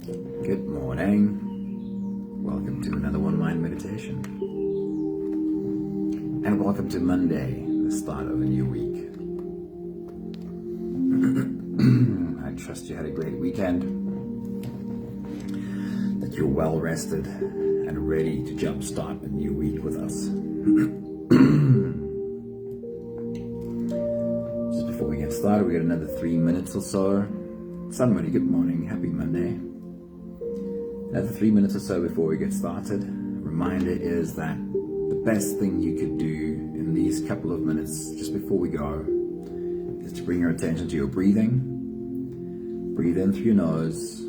Good morning. Welcome to another One Mind meditation. And welcome to Monday, the start of a new week. I trust you had a great weekend, that you're well rested and ready to jumpstart a new week with us. Just before we get started, we got another 3 minutes or so. Somebody, good morning, happy Monday. Another 3 minutes or so before we get started. Reminder is that the best thing you could do in these couple of minutes just before we go is to bring your attention to your breathing. Breathe in through your nose.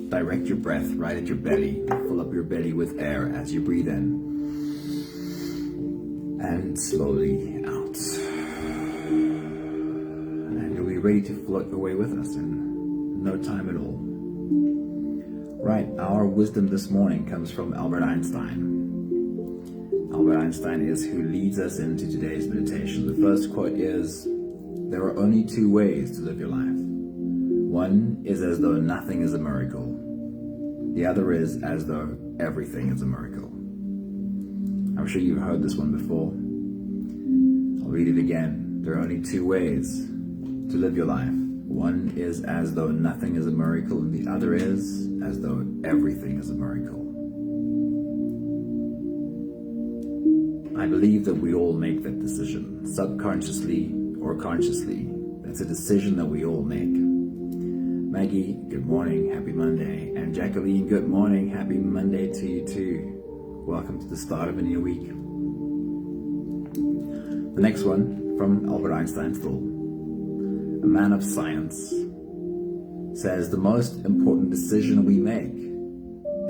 Direct your breath right at your belly. Fill up your belly with air as you breathe in. And slowly out. And you'll be ready to float away with us in no time at all. Right, our wisdom this morning comes from Albert Einstein. Albert Einstein is who leads us into today's meditation. The first quote is, "There are only two ways to live your life. One is as though nothing is a miracle. The other is as though everything is a miracle." I'm sure you've heard this one before. I'll read it again. There are only two ways to live your life. One is as though nothing is a miracle, and the other is as though everything is a miracle. I believe that we all make that decision, subconsciously or consciously. That's a decision that we all make. Maggie, good morning, happy Monday. And Jacqueline, good morning, happy Monday to you too. Welcome to the start of a new week. The next one from Albert Einstein still. A man of science says the most important decision we make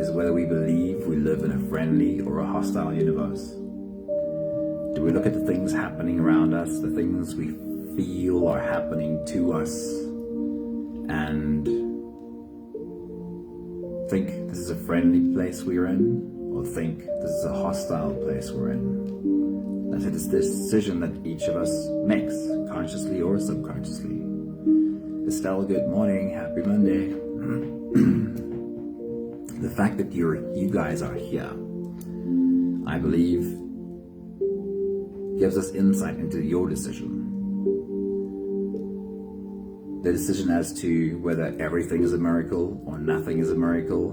is whether we believe we live in a friendly or a hostile universe. Do we look at the things happening around us, the things we feel are happening to us, and think this is a friendly place we're in, or think this is a hostile place we're in? That's a decision that each of us makes, consciously or subconsciously. Estelle, good morning, happy Monday. The fact that you guys are here, I believe, gives us insight into your decision. The decision as to whether everything is a miracle or nothing is a miracle,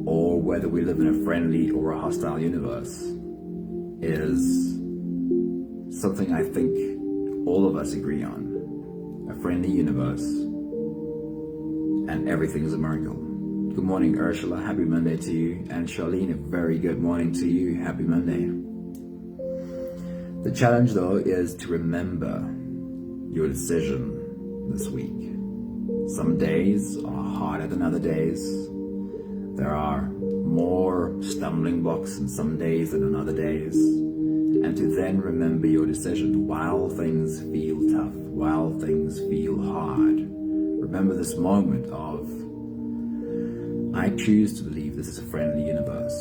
or whether we live in a friendly or a hostile universe, is something I think all of us agree on. A friendly universe, and everything is a miracle. Good morning, Ursula, happy Monday to you. And Charlene, a very good morning to you, happy Monday. The challenge though is to remember your decision this week. Some days are harder than other days. There are more stumbling blocks in some days than in other days. And to then remember your decision while things feel tough, while things feel hard. Remember this moment of, I choose to believe this is a friendly universe.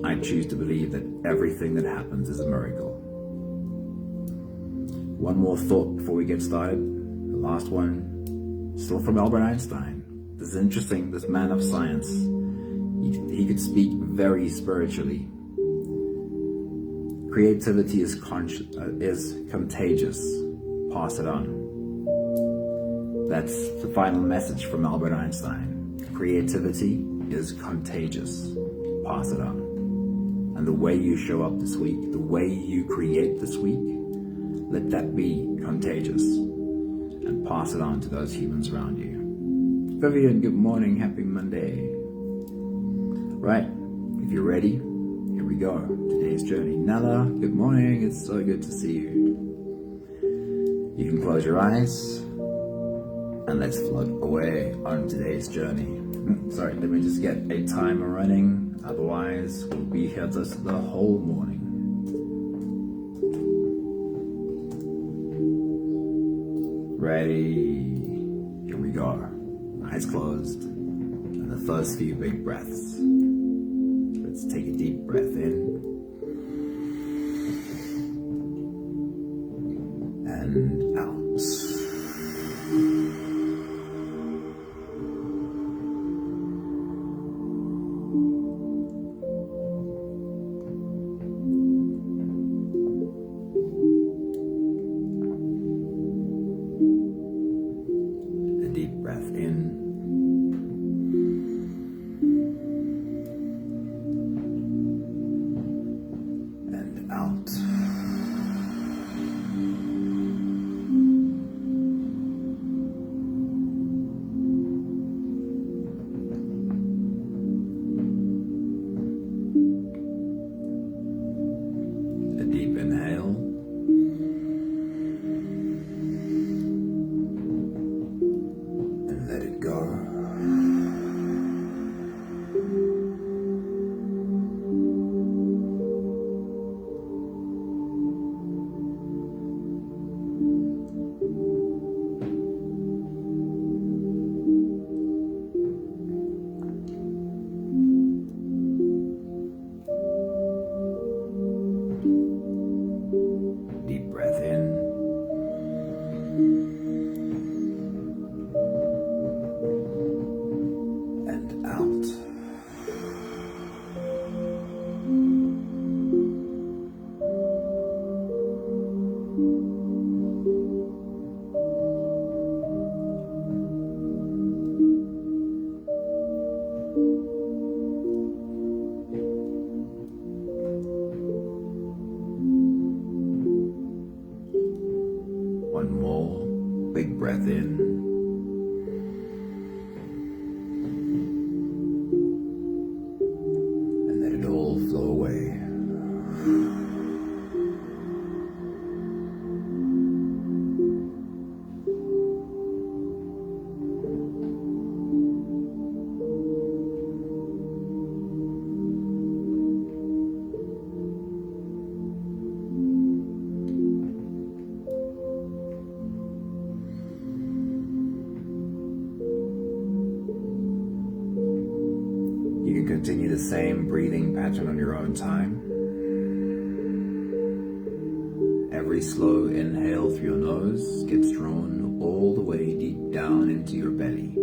I choose to believe that everything that happens is a miracle. One more thought before we get started. The last one, still from Albert Einstein. This is interesting, this man of science. He could speak very spiritually. Creativity is contagious. Pass it on. That's the final message from Albert Einstein. Creativity is contagious. Pass it on. And the way you show up this week, the way you create this week, let that be contagious. And pass it on to those humans around you. Vivian, good morning, happy Monday. Right, if you're ready, here we go, today's journey. Nella, good morning, it's so good to see you. You can close your eyes, and let's float away on today's journey. Sorry, let me just get a timer running, otherwise we'll be here just the whole morning. Ready, here we go. Eyes closed, and the first few big breaths. Let's take a deep breath in and out. deep breath in. And out. A deep inhale. And let it go. Deep breath in. And out. One more big breath in. And let it all flow away. You can continue the same breathing pattern on your own time. Every slow inhale through your nose gets drawn all the way deep down into your belly.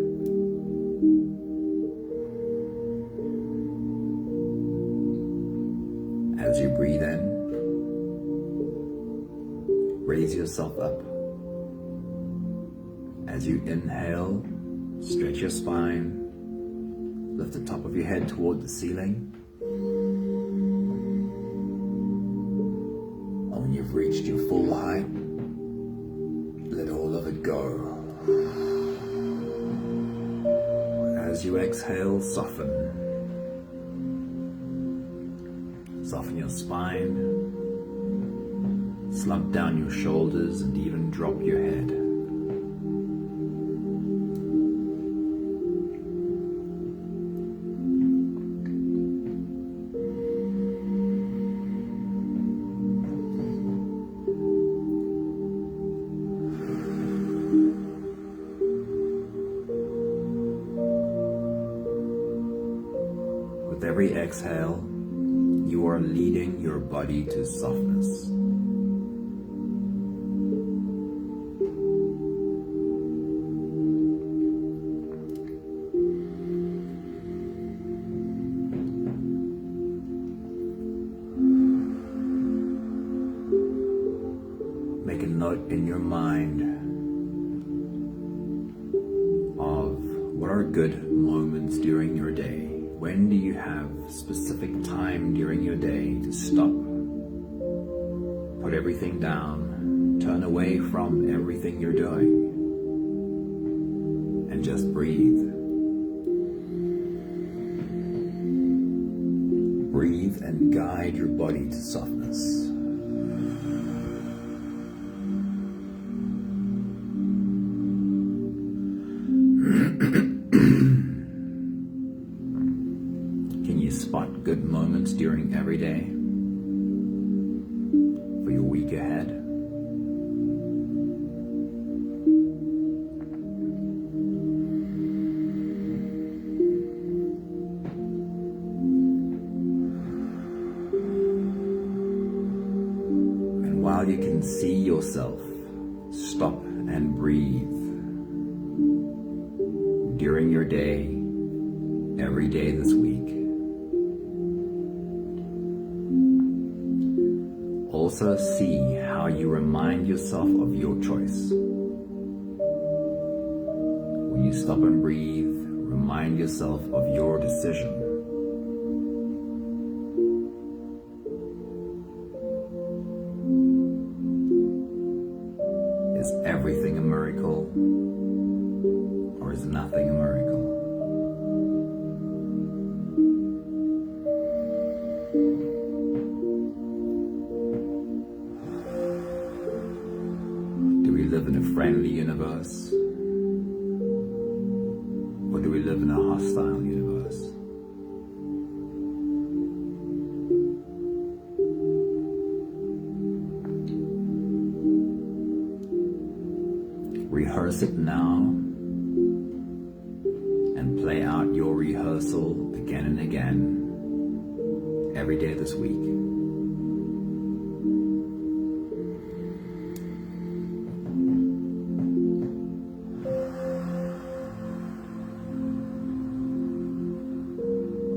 As you breathe in, raise yourself up. As you inhale, stretch your spine. Lift the top of your head toward the ceiling. And when you've reached your full height, let all of it go. As you exhale, soften. Soften your spine. Slump down your shoulders and even drop your head. With every exhale, you are leading your body to softness. Make a note in your mind of what are good moments during your day. When do you have specific time during your day to stop, put everything down, turn away from everything you're doing, and just breathe? Breathe and guide your body to softness. Can you spot good moments during every day for your week ahead? And while you can see yourself, stop and breathe during your day, every day this week. Also see how you remind yourself of your choice. when you stop and breathe, remind yourself of your decision. Is everything a miracle, or is nothing a miracle? Do we live in a friendly universe, or do we live in a hostile universe? Rehearse it now and play out your rehearsal again and again every day this week.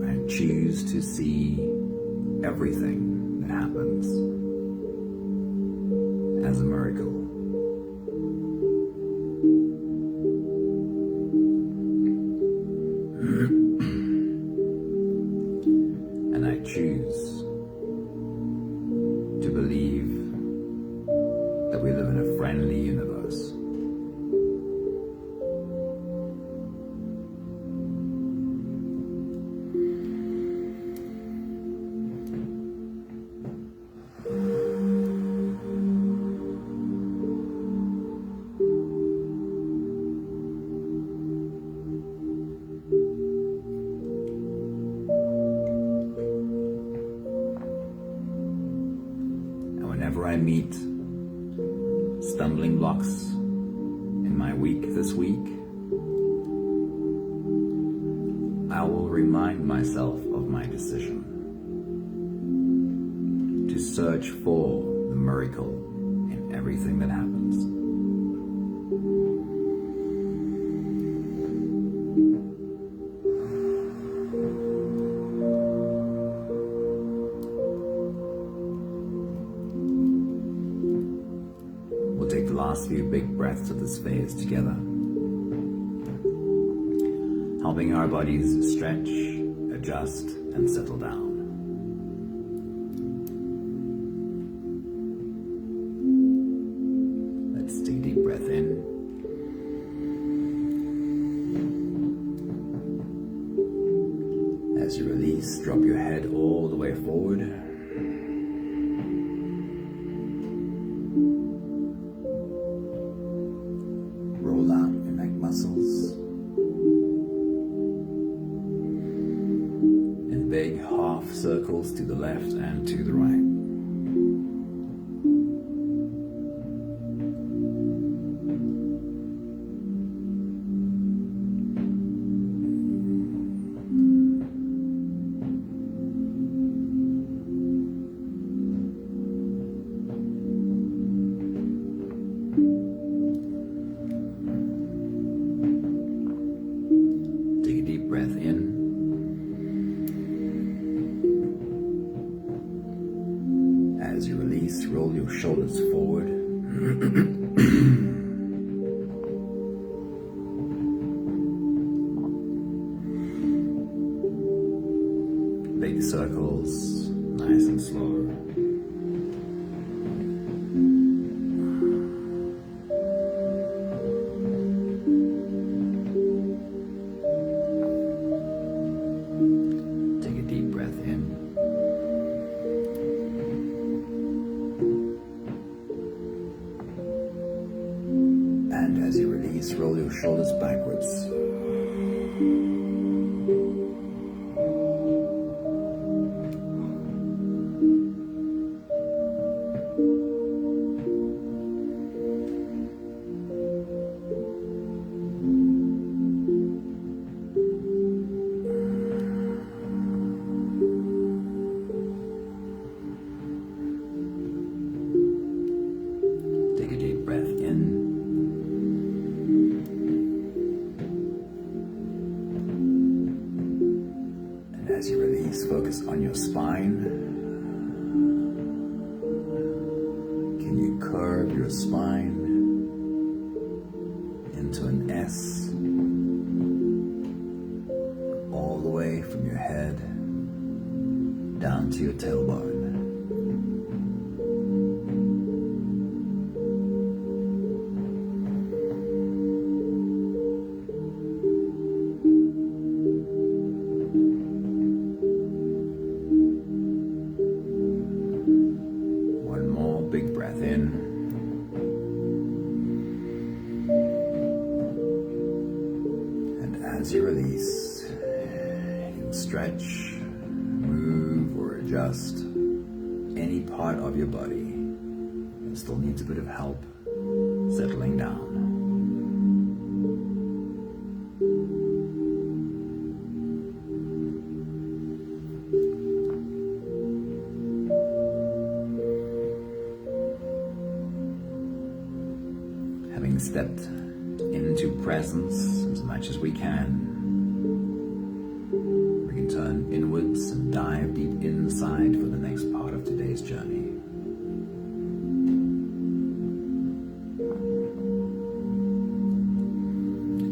And choose to see everything that happens as a miracle. And I choose to believe that we live in a friendly universe. Whenever I meet stumbling blocks in my week this week, I will remind myself of my decision to search for the miracle in everything that happens. Take the last few big breaths of this phase together, helping our bodies stretch, adjust, and settle down. Let's take a deep breath in. As you release, drop your head all the way forward. Roll out your neck muscles in big half circles to the left and to the right. Breath in. As you release, roll your shoulders forward. Big circles, nice and slow. And as you release, roll your shoulders backwards. Take a deep breath in. As you release, focus on your spine. Can you curve your spine into an S? down to your tailbone. One more big breath in. And as you release, you'll stretch, move, or adjust any part of your body that still needs a bit of help settling down. Having stepped into presence as much as we can, we can turn inwards and dive deep inside for the next part of today's journey.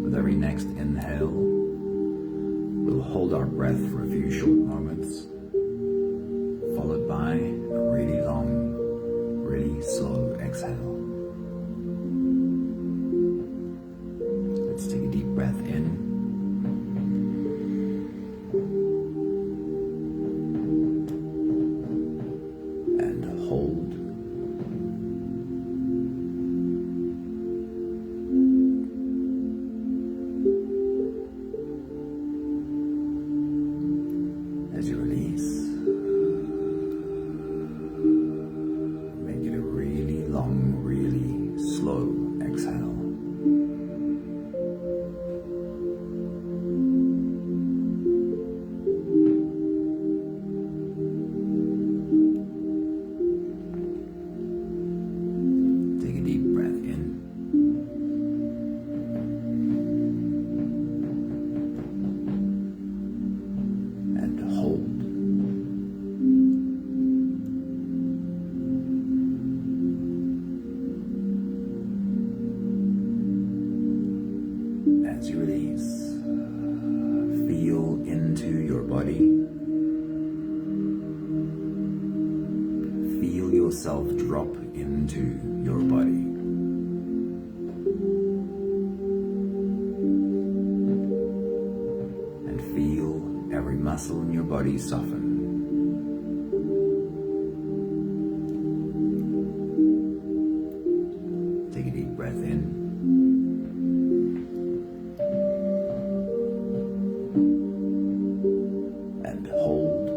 With every next inhale, we'll hold our breath for a few short moments, followed by a really long, really slow exhale. Let's take a deep breath in. And hold. As you release, make it a really long, really slow exhale. Take a deep breath in. And hold. As you release, feel into your body. Feel yourself drop into your body. And feel every muscle in your body soften. Take a deep breath in. And hold.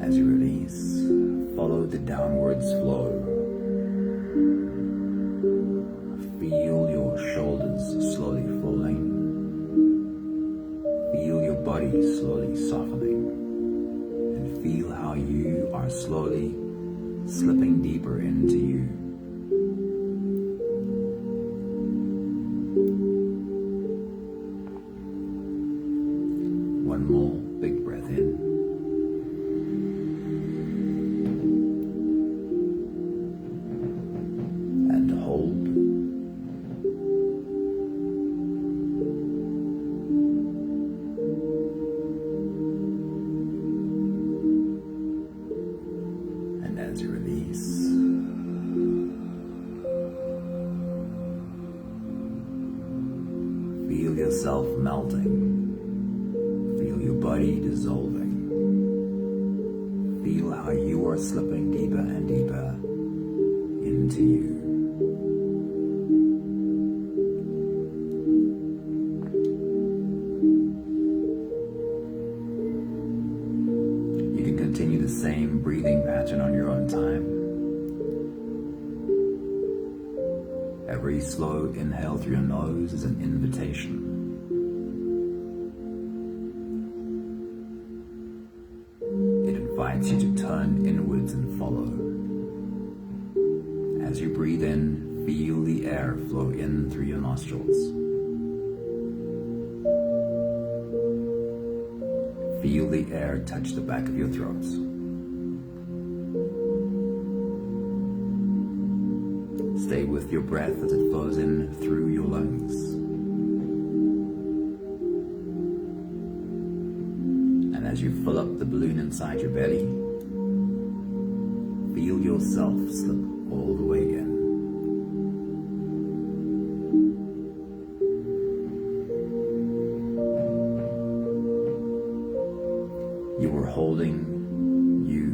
As you release, follow the downwards flow. Feel your shoulders slowly falling. Feel your body slowly softening. And feel how you are slowly slipping deeper into you. One more big breath in. And hold. And as you release, feel yourself melting. Feel your body dissolving. Feel how you are slipping deeper and deeper into you. You can continue the same breathing pattern on your own time. Every slow inhale through your nose is an invitation. It invites you to turn inwards and follow. As you breathe in, feel the air flow in through your nostrils. Feel the air touch the back of your throat. stay with your breath as it flows in through your lungs. And as you fill up the balloon inside your belly, feel yourself slip all the way in. You are holding you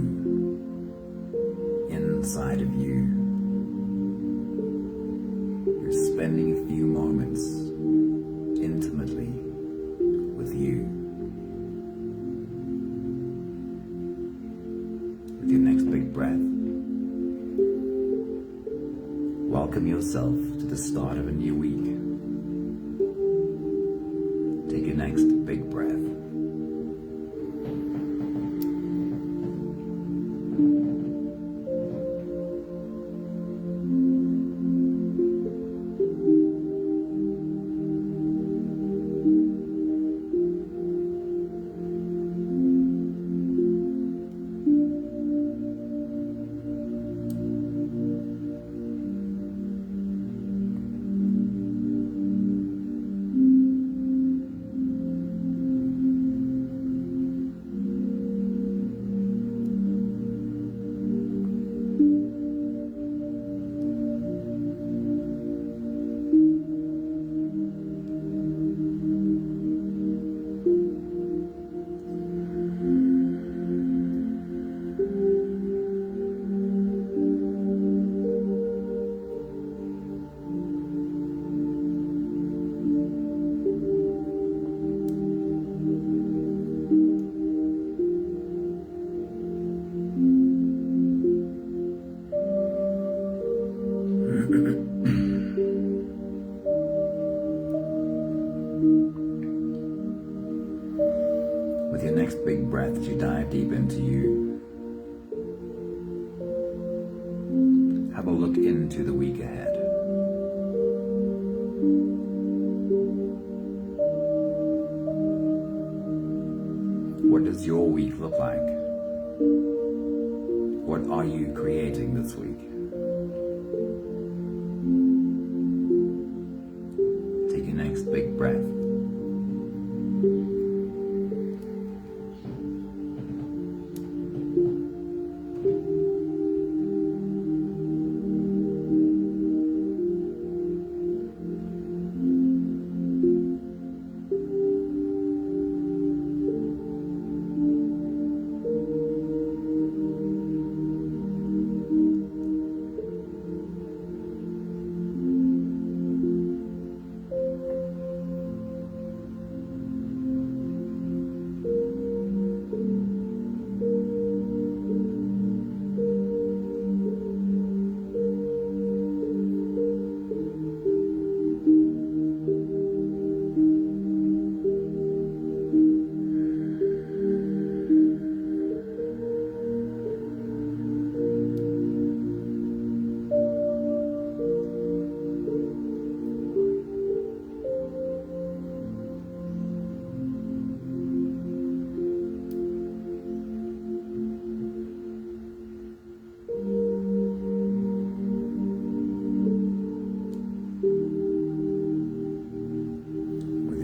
inside of you. You're spending a few moments intimately with you. With your next big breath, welcome yourself to the start of a new week. Take your next big breath. With your next big breath as you dive deep into you, have a look into the week ahead. What does your week look like? What are you creating this week? Take your next big breath.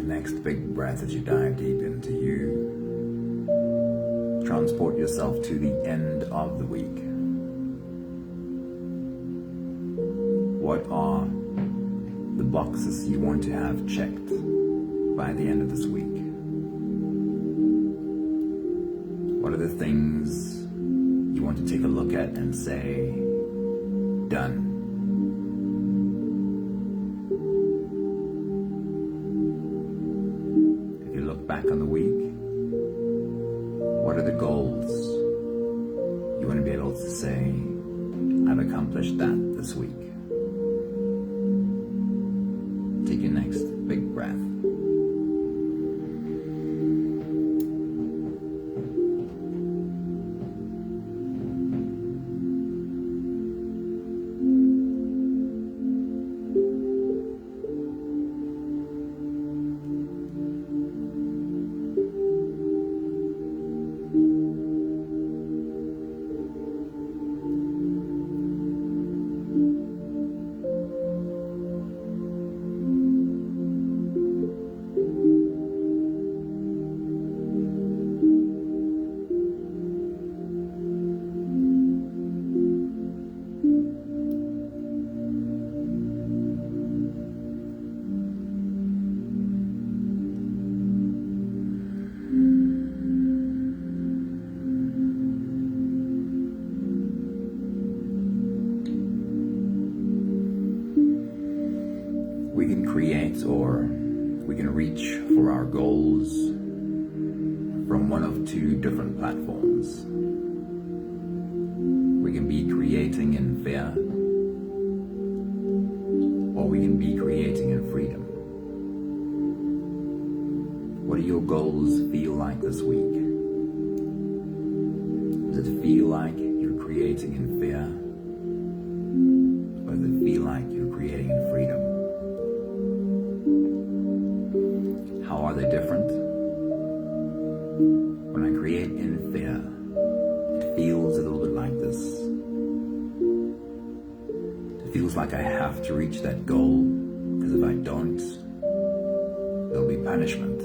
Next big breath as you dive deep into you. Transport yourself to the end of the week. What are the boxes you want to have checked by the end of this week? What are the things you want to take a look at and say, done? Back on the week, what are the goals you want to be able to say, I've accomplished that this week? Take your next big breath. can create or we can reach for our goals from one of two different platforms. We can be creating in fear, or we can be creating in freedom. What do your goals feel like this week? Does it feel like you're creating in fear? Or does it feel like you're creating in freedom? How are they different? When I create in fear, it feels a little bit like this. It feels like I have to reach that goal, because if I don't, there'll be punishment.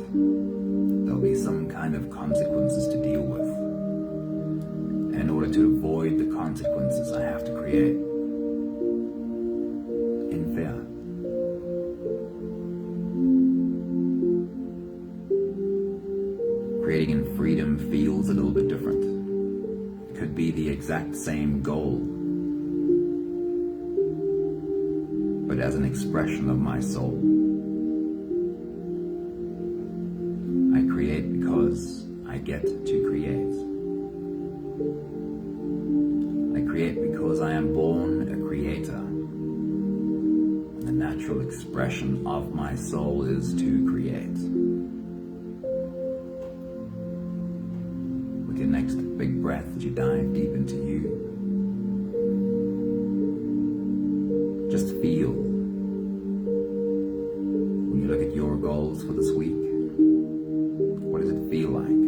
There'll be some kind of consequences to deal with. And in order to avoid the consequences, I have to create in fear. Creating in freedom feels a little bit different. It could be the exact same goal, but as an expression of my soul. I create because I get to create. I create because I am born a creator. The natural expression of my soul is to create. With your next big breath as you dive deep into you, just feel when you look at your goals for this week. What does it feel like?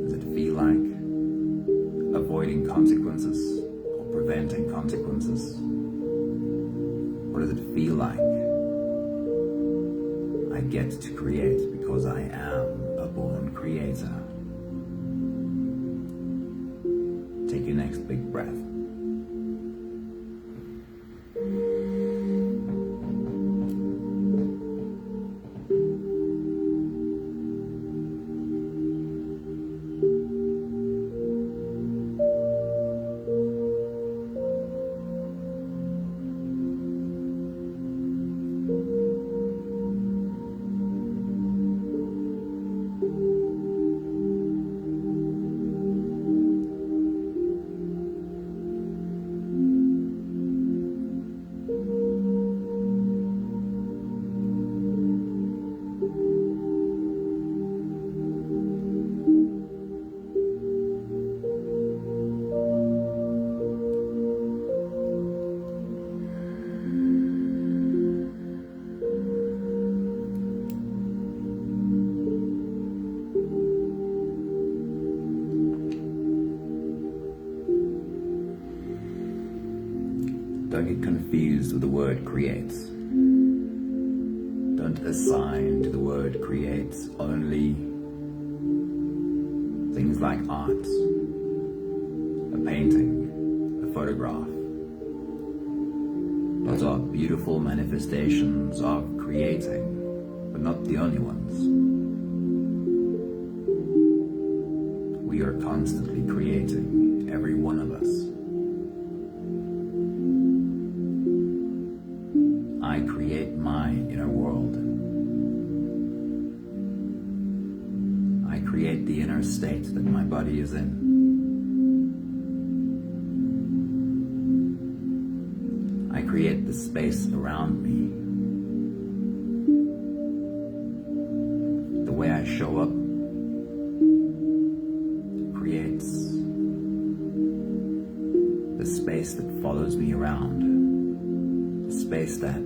Does it feel like avoiding consequences or preventing consequences? What does it feel like? I get to create because I am a born creator. Take your next big breath. Don't get confused with the word creates. Don't assign to the word creates only things like art, a painting, a photograph. Those are beautiful manifestations of creating, but not the only ones. We are constantly creating, every one of us. I create my inner world. I create the inner state that my body is in. I create the space around me. The way I show up creates the space that follows me around. The space that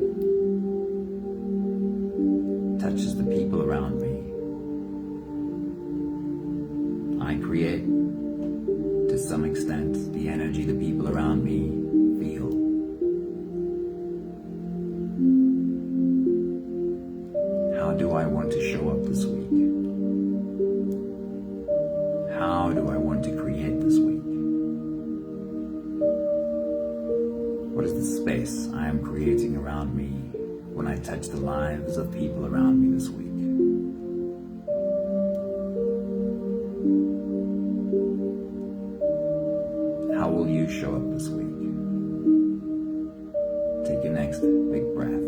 touches the people around me. I create, to some extent, the energy the people around me feel. How do I want to show up this week? How do I want to create this week? What is the space I am creating around me when I touch the lives of people around me this week? How will you show up this week? Take your next big breath.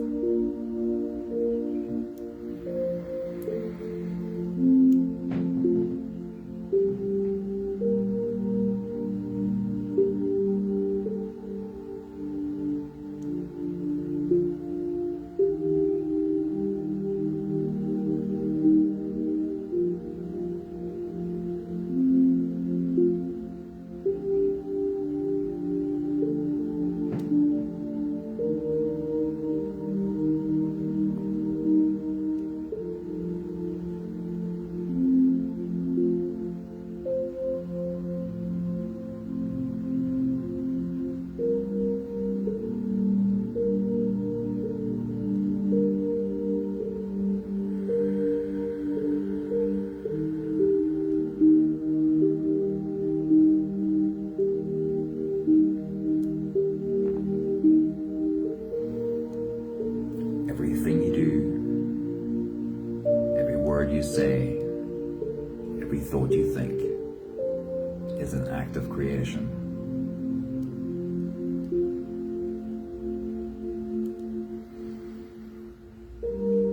act of creation.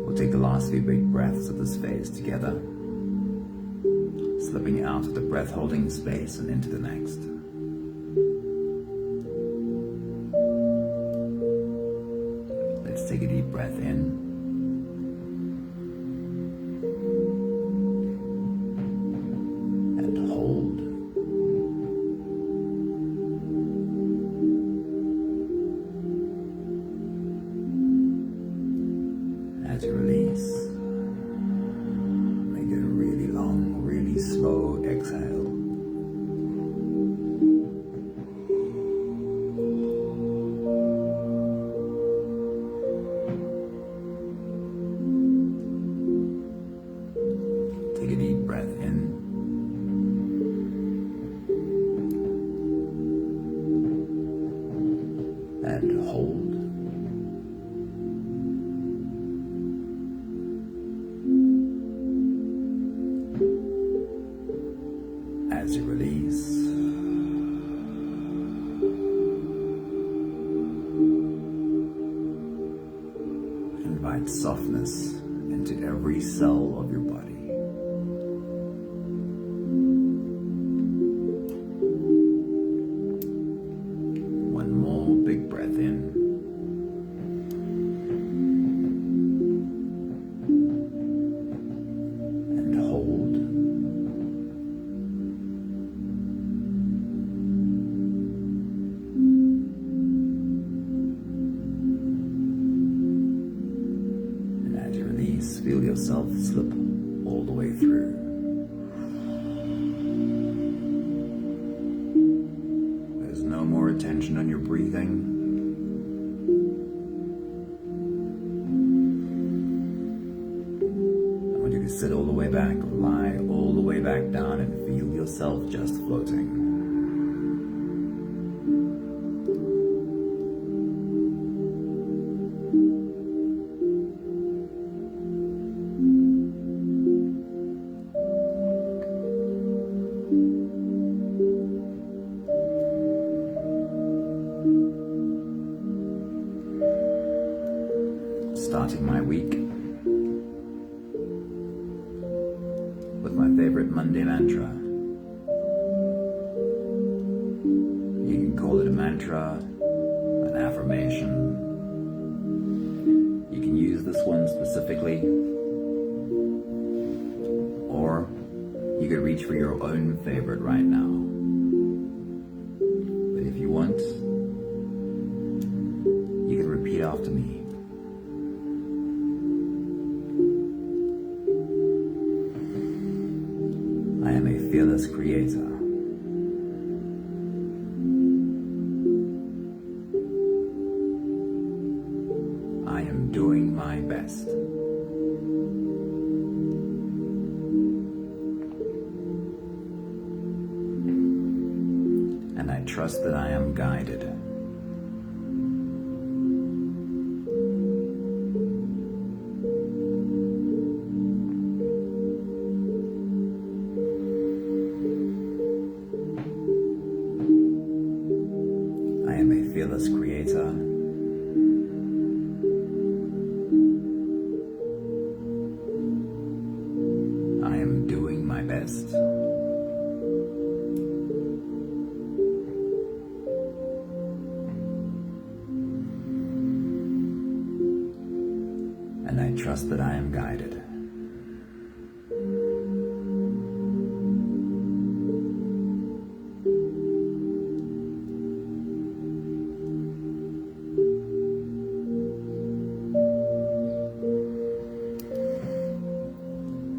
We'll take the last few big breaths of this phase together, slipping out of the breath-holding space and into the next. Let's take a deep breath in. And hold. As you release, make it a really long, really slow exhale. Take a deep breath in. And hold. As you release, invite softness into every cell of your body. One more big breath in. And hold. And as you release, feel yourself slip all the way through. There's no more attention on your breathing. I want you to sit all the way back, or lie all the way back down, and feel yourself just floating. Starting my week with my favorite Monday mantra. You can call it a mantra, an affirmation. You can use this one specifically, or you could reach for your own favorite right now. But if you want, you can repeat after me. I am a fearless creator. I am doing my best. And I trust that I am guided. I am a fearless creator. I am doing my best. And I trust that I am guided.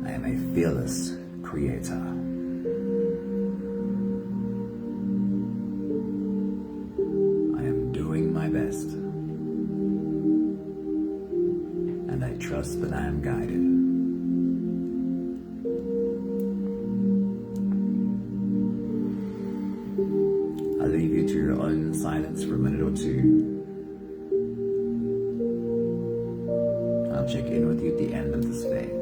I am a fearless creator. I am doing my best. And I trust that I am guided. I'll leave you to your own silence for a minute or two. I'll check in with you at the end of this phase.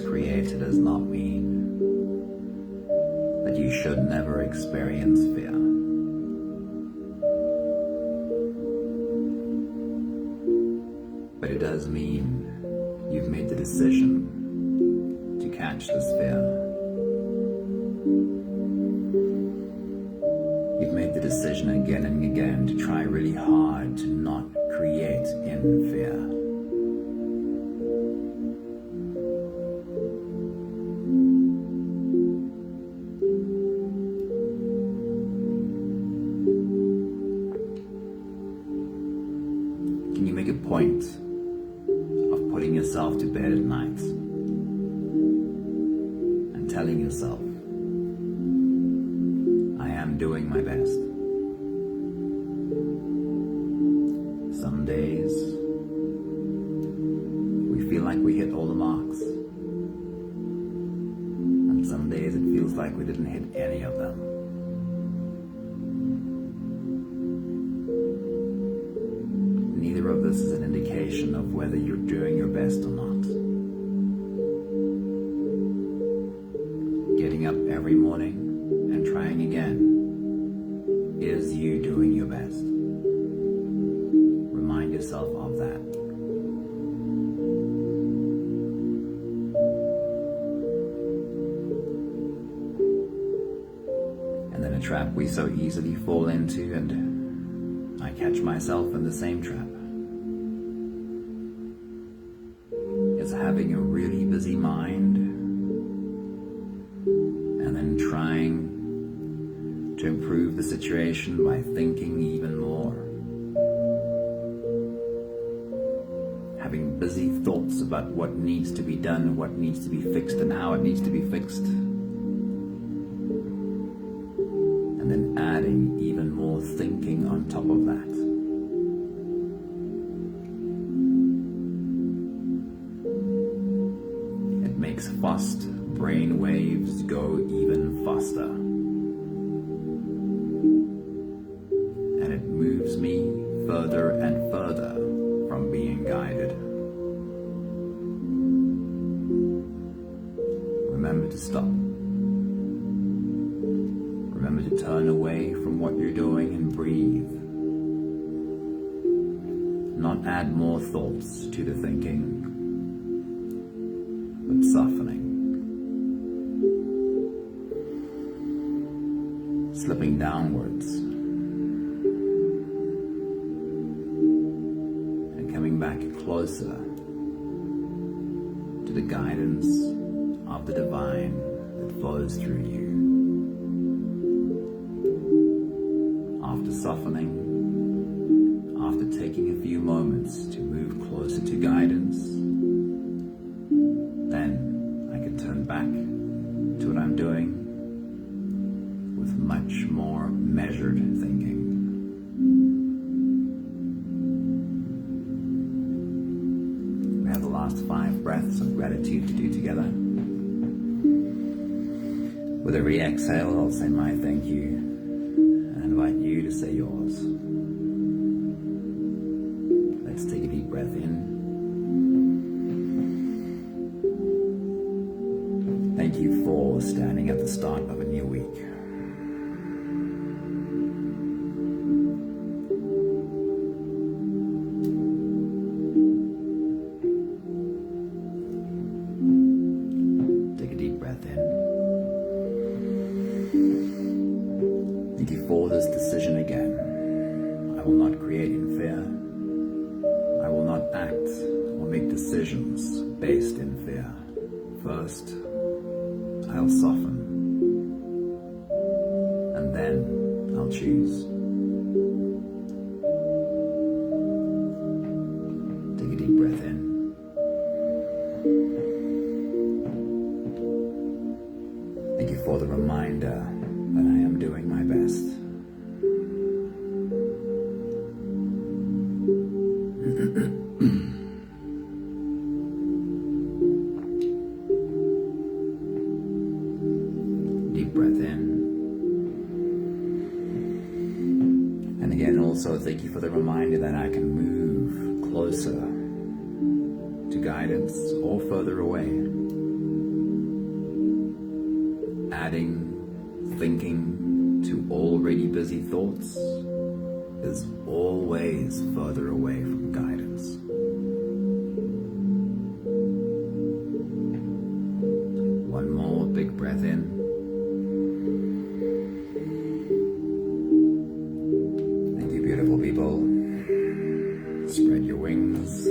created does not mean that you should never experience fear. But it does mean you've made the decision to catch this fear. You've made the decision again and again to try really hard to not create in fear. Can you make a point of putting yourself to bed at night and telling yourself, I am doing my best? Some days we feel like we hit all the marks, and some days it feels like we didn't hit any of them. Neither of this is an indication of whether you're doing your best or not. Getting up every morning and trying again is you doing your best. Remind yourself of that. And then a trap we so easily fall into, and I catch myself in the same trap, is having a really busy mind and then trying to improve the situation by thinking even more. Having busy thoughts about what needs to be done, what needs to be fixed, and how it needs to be fixed. And then adding even more thinking on top of that. It makes fast brain waves go even faster. And it moves me further and further from being guided. Remember to stop. Remember to turn away from what you're doing and breathe. Not add more thoughts to the thinking, but softening. Slipping downwards. And coming back closer to the guidance of the divine that flows through you. After softening, after taking a few moments to move closer to guidance, then I can turn back to what I'm doing with much more measured thinking. We have the last 5 breaths of gratitude to do together. With every exhale, I'll say my thank you and invite you to say yours. Let's take a deep breath in. Thank you for standing at the start of a new week. Take a deep breath in. Thank you for this decision again. I will not create in fear. I will not act or make decisions based in fear. First, I'll soften, and then I'll choose. Take a deep breath in. Thank you for the reminder that I am doing my best. Deep breath in. And again, also thank you for the reminder that I can move closer to guidance or further away. adding thinking to already busy thoughts is always further away from guidance. One more big breath in. Thank you, beautiful people. Spread your wings,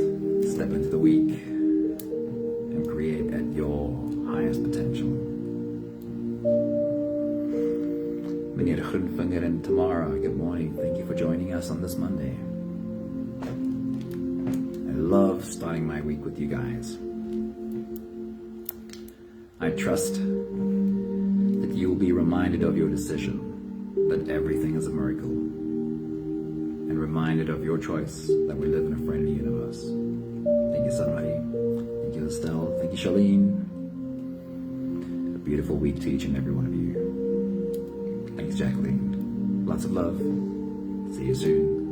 step into the week, and create at your highest potential. Meneer Groenvinger and Tamara, good morning. Thank you for joining us on this Monday. I love starting my week with you guys. I trust that you will be reminded of your decision, that everything is a miracle, and reminded of your choice that we live in a friendly universe. Thank you, Sunmarie. Thank you, Estelle. Thank you, Charlene. A beautiful week to each and every one of you. Thanks, Jacqueline. Lots of love. See you soon.